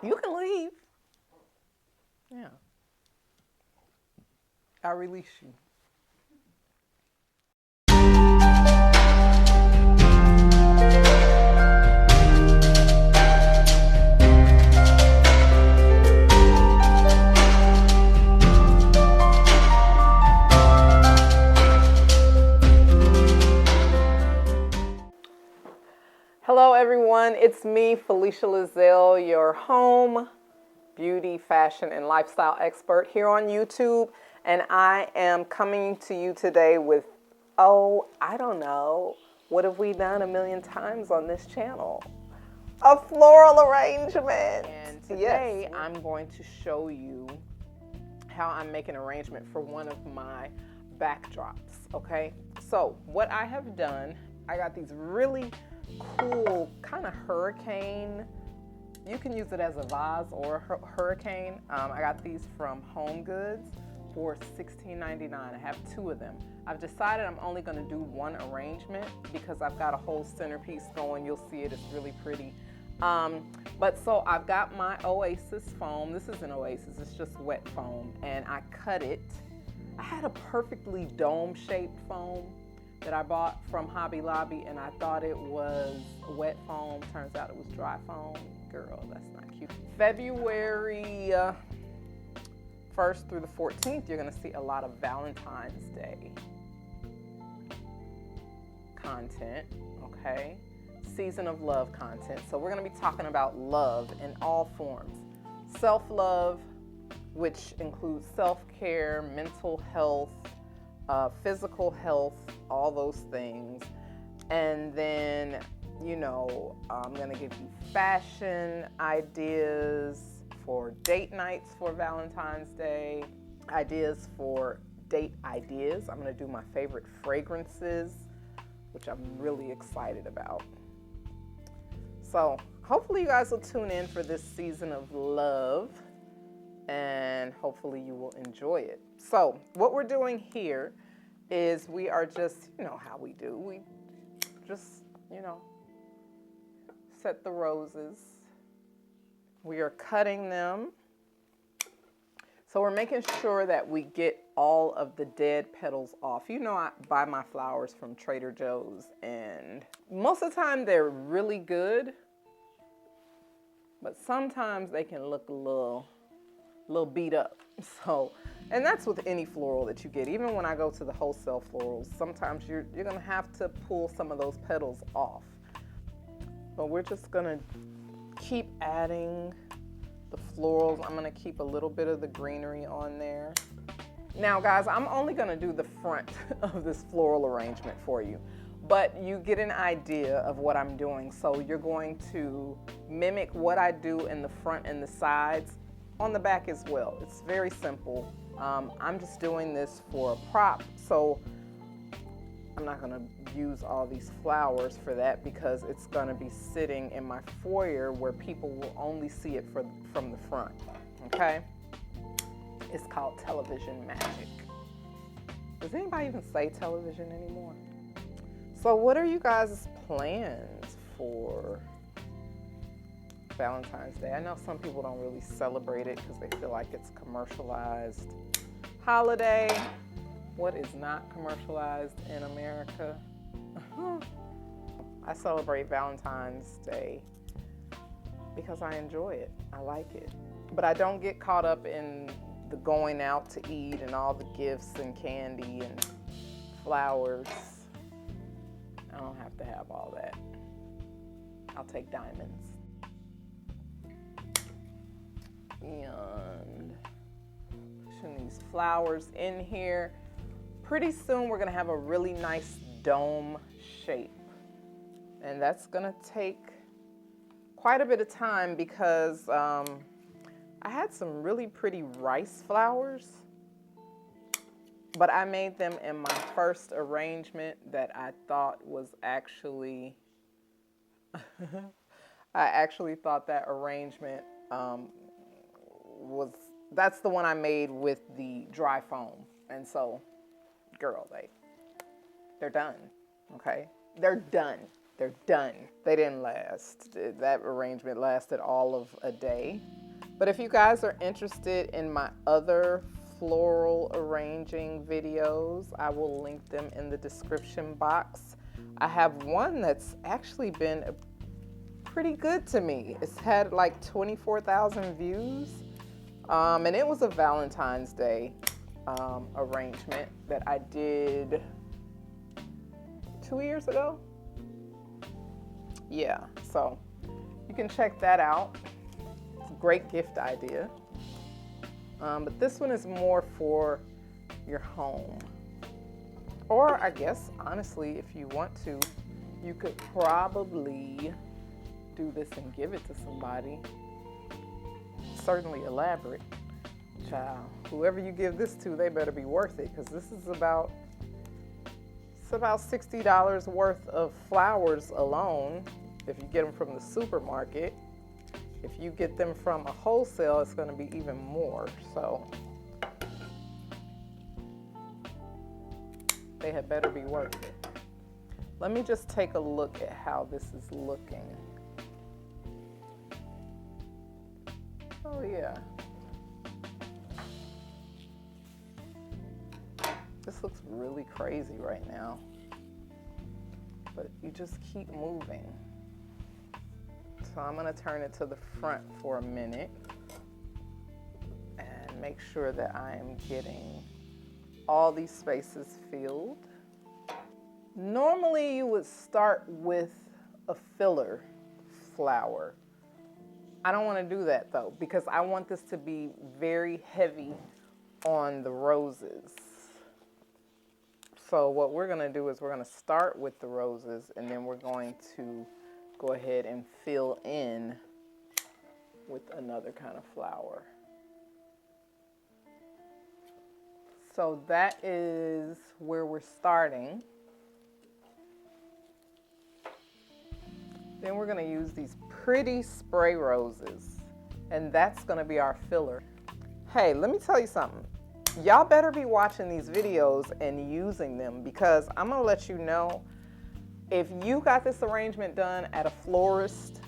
You can leave. Yeah. I'll release you. Hello everyone, it's me, Felicia Lizziel, your home beauty, fashion, and lifestyle expert here on YouTube. And I am coming to you today with, I don't know, what have we done a million times on this channel? A floral arrangement. And today I'm going to show you how I'm making an arrangement for one of my backdrops, okay? So what I have done, I got these really cool kind of hurricane. You can use it as a vase or a hurricane. I got these from Home Goods for $16.99. I have two of them. I've decided I'm only going to do one arrangement because I've got a whole centerpiece going. You'll see it. It's really pretty. But so I've got my Oasis foam. This is an Oasis. It's just wet foam. And I cut it. I had a perfectly dome-shaped foam that I bought from Hobby Lobby, and I thought it was wet foam. Turns out it was dry foam. Girl, that's not cute. February 1st through the 14th, you're gonna see a lot of Valentine's Day content, okay? Season of love content. So we're gonna be talking about love in all forms. Self-love, which includes self-care, mental health, physical health, all those things. And then, you know, I'm gonna give you fashion ideas for date nights for Valentine's Day, ideas for date ideas. I'm gonna do my favorite fragrances, which I'm really excited about. So hopefully you guys will tune in for this season of love, and hopefully you will enjoy it. So what we're doing here is we are just, you know how we do. We just, you know, set the roses. We are cutting them. So we're making sure that we get all of the dead petals off. You know, I buy my flowers from Trader Joe's, and most of the time they're really good, but sometimes they can look a little beat up. So, and that's with any floral that you get. Even when I go to the wholesale florals, sometimes you're gonna have to pull some of those petals off. But we're just gonna keep adding the florals. I'm gonna keep a little bit of the greenery on there. Now guys, I'm only gonna do the front of this floral arrangement for you, but you get an idea of what I'm doing. So you're going to mimic what I do in the front and the sides on the back as well. It's very simple. I'm just doing this for a prop, so I'm not gonna use all these flowers for that because it's gonna be sitting in my foyer where people will only see it from the front, okay? It's called television magic. Does anybody even say television anymore? So what are you guys' plans for Valentine's Day? I know some people don't really celebrate it because they feel like it's commercialized holiday. What is not commercialized in America? I celebrate Valentine's Day because I enjoy it. I like it. But I don't get caught up in the going out to eat and all the gifts and candy and flowers. I don't have to have all that. I'll take diamonds. And pushing these flowers in here. Pretty soon we're gonna have a really nice dome shape. And that's gonna take quite a bit of time because I had some really pretty rice flowers, but I made them in my first arrangement that I thought was actually, I actually thought that arrangement that's the one I made with the dry foam. And so, girl, they're done, okay? They're done. they're done. They didn't last. That arrangement lasted all of a day. But if you guys are interested in my other floral arranging videos, I will link them in the description box. I have one that's actually been pretty good to me. It's had like 24,000 views. And it was a Valentine's Day arrangement that I did 2 years ago. Yeah, so you can check that out. It's a great gift idea. But this one is more for your home. Or I guess, honestly, if you want to, you could probably do this and give it to somebody. Certainly elaborate. Child, whoever you give this to, they better be worth it, because this is about $60 worth of flowers alone if you get them from the supermarket. If you get them from a wholesale, it's going to be even more. So they had better be worth it. Let me just take a look at how this is looking. Oh yeah. This looks really crazy right now. But you just keep moving. So I'm gonna turn it to the front for a minute and make sure that I am getting all these spaces filled. Normally you would start with a filler flower. I don't want to do that though, because I want this to be very heavy on the roses. So what we're going to do is we're going to start with the roses, and then we're going to go ahead and fill in with another kind of flower. So that is where we're starting. Then we're going to use these pretty spray roses, and that's going to be our filler. Hey, let me tell you something. Y'all better be watching these videos and using them, because I'm going to let you know, if you got this arrangement done at a florist,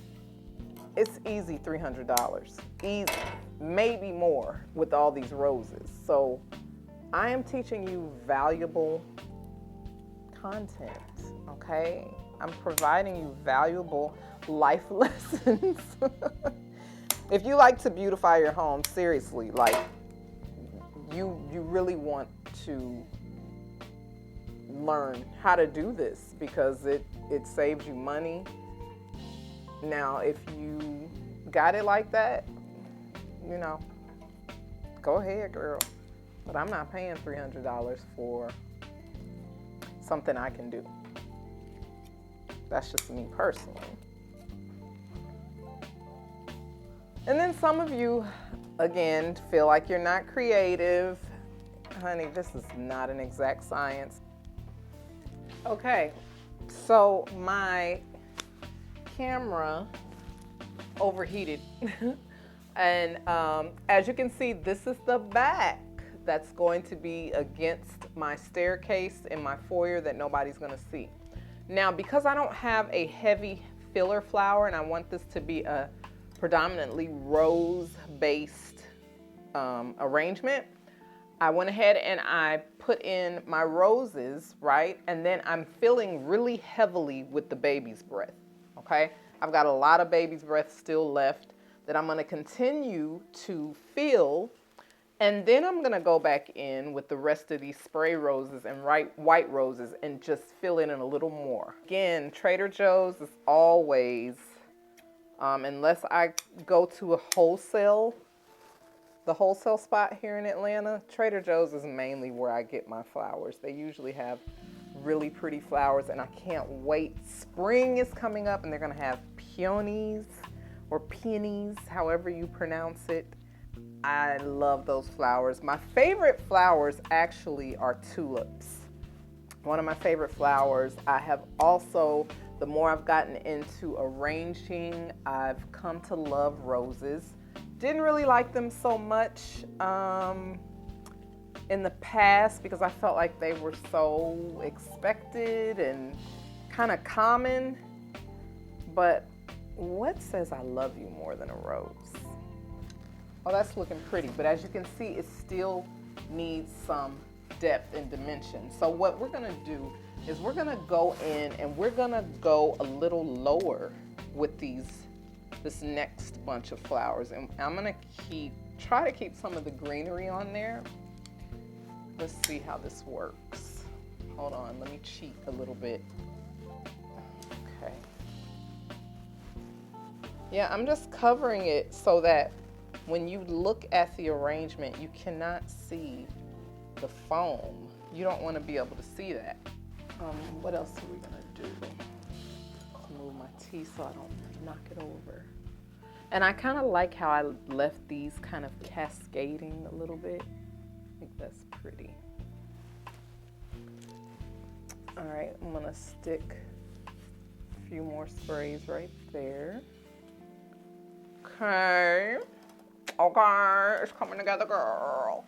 it's easy $300. Easy. Maybe more with all these roses. So I am teaching you valuable content, okay? I'm providing you valuable life lessons. If you like to beautify your home, seriously, like you really want to learn how to do this, because it saves you money. Now, if you got it like that, you know, go ahead, girl. But I'm not paying $300 for something I can do. That's just me personally. And then some of you, again, feel like you're not creative. Honey, this is not an exact science. Okay, so my camera overheated. And as you can see, this is the back that's going to be against my staircase in my foyer that nobody's gonna see. Now, because I don't have a heavy filler flower and I want this to be a predominantly rose-based arrangement, I went ahead and I put in my roses, right? And then I'm filling really heavily with the baby's breath, okay? I've got a lot of baby's breath still left that I'm gonna continue to fill. And then I'm gonna go back in with the rest of these spray roses and white roses and just fill in a little more. Again, Trader Joe's is always, unless I go to the wholesale spot here in Atlanta, Trader Joe's is mainly where I get my flowers. They usually have really pretty flowers, and I can't wait. Spring is coming up and they're gonna have peonies or peonies, however you pronounce it. I love those flowers. My favorite flowers actually are tulips. One of my favorite flowers. I have also, the more I've gotten into arranging, I've come to love roses. Didn't really like them so much in the past because I felt like they were so expected and kind of common. But what says I love you more than a rose? Oh, that's looking pretty, but as you can see, it still needs some depth and dimension. So what we're gonna do is we're gonna go in and we're gonna go a little lower with this next bunch of flowers. And I'm gonna try to keep some of the greenery on there. Let's see how this works. Hold on, let me cheat a little bit. Okay. Yeah, I'm just covering it so that when you look at the arrangement, you cannot see the foam. You don't want to be able to see that. What else are we gonna do? Let's move my tea so I don't knock it over. And I kind of like how I left these kind of cascading a little bit. I think that's pretty. All right, I'm gonna stick a few more sprays right there. Okay. Okay, it's coming together, girl.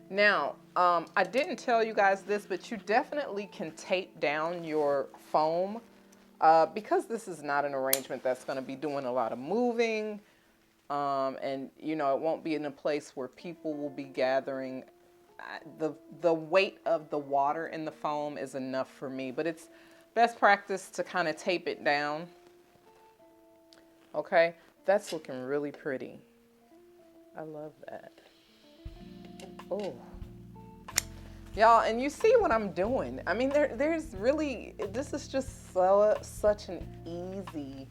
Now, I didn't tell you guys this, but you definitely can tape down your foam because this is not an arrangement that's going to be doing a lot of moving, and you know, it won't be in a place where people will be gathering. The weight of the water in the foam is enough for me, but it's best practice to kind of tape it down. Okay, that's looking really pretty. I love that. Oh, y'all, and you see what I'm doing. I mean, there's really, this is just such an easy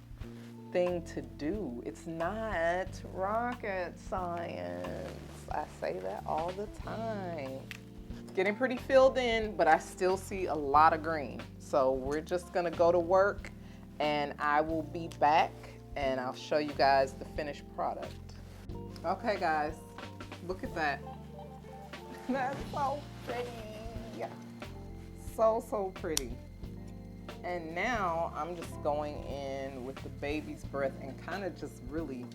thing to do. It's not rocket science. I say that all the time. Getting pretty filled in, but I still see a lot of green. So we're just gonna go to work, and I will be back and I'll show you guys the finished product. Okay guys, look at that. That's so pretty. So pretty. And now I'm just going in with the baby's breath and kind of just really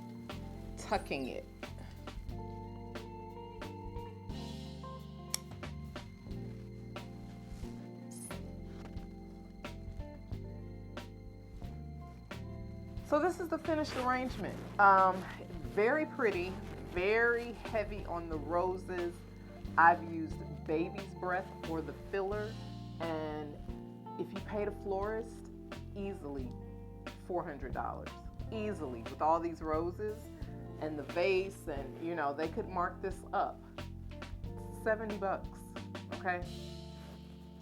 tucking it. So this is the finished arrangement. Very pretty, very heavy on the roses. I've used baby's breath for the filler, and if you paid a florist, easily $400, easily, with all these roses and the vase, and you know, they could mark this up 70 bucks, okay?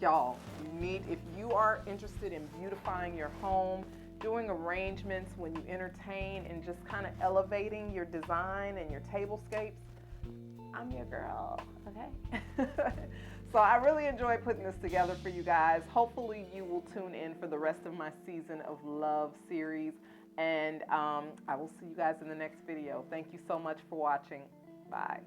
Y'all, if you are interested in beautifying your home, doing arrangements when you entertain, and just kind of elevating your design and your tablescapes, I'm your girl, okay? So I really enjoyed putting this together for you guys. Hopefully you will tune in for the rest of my Season of Love series, and I will see you guys in the next video. Thank you so much for watching. Bye.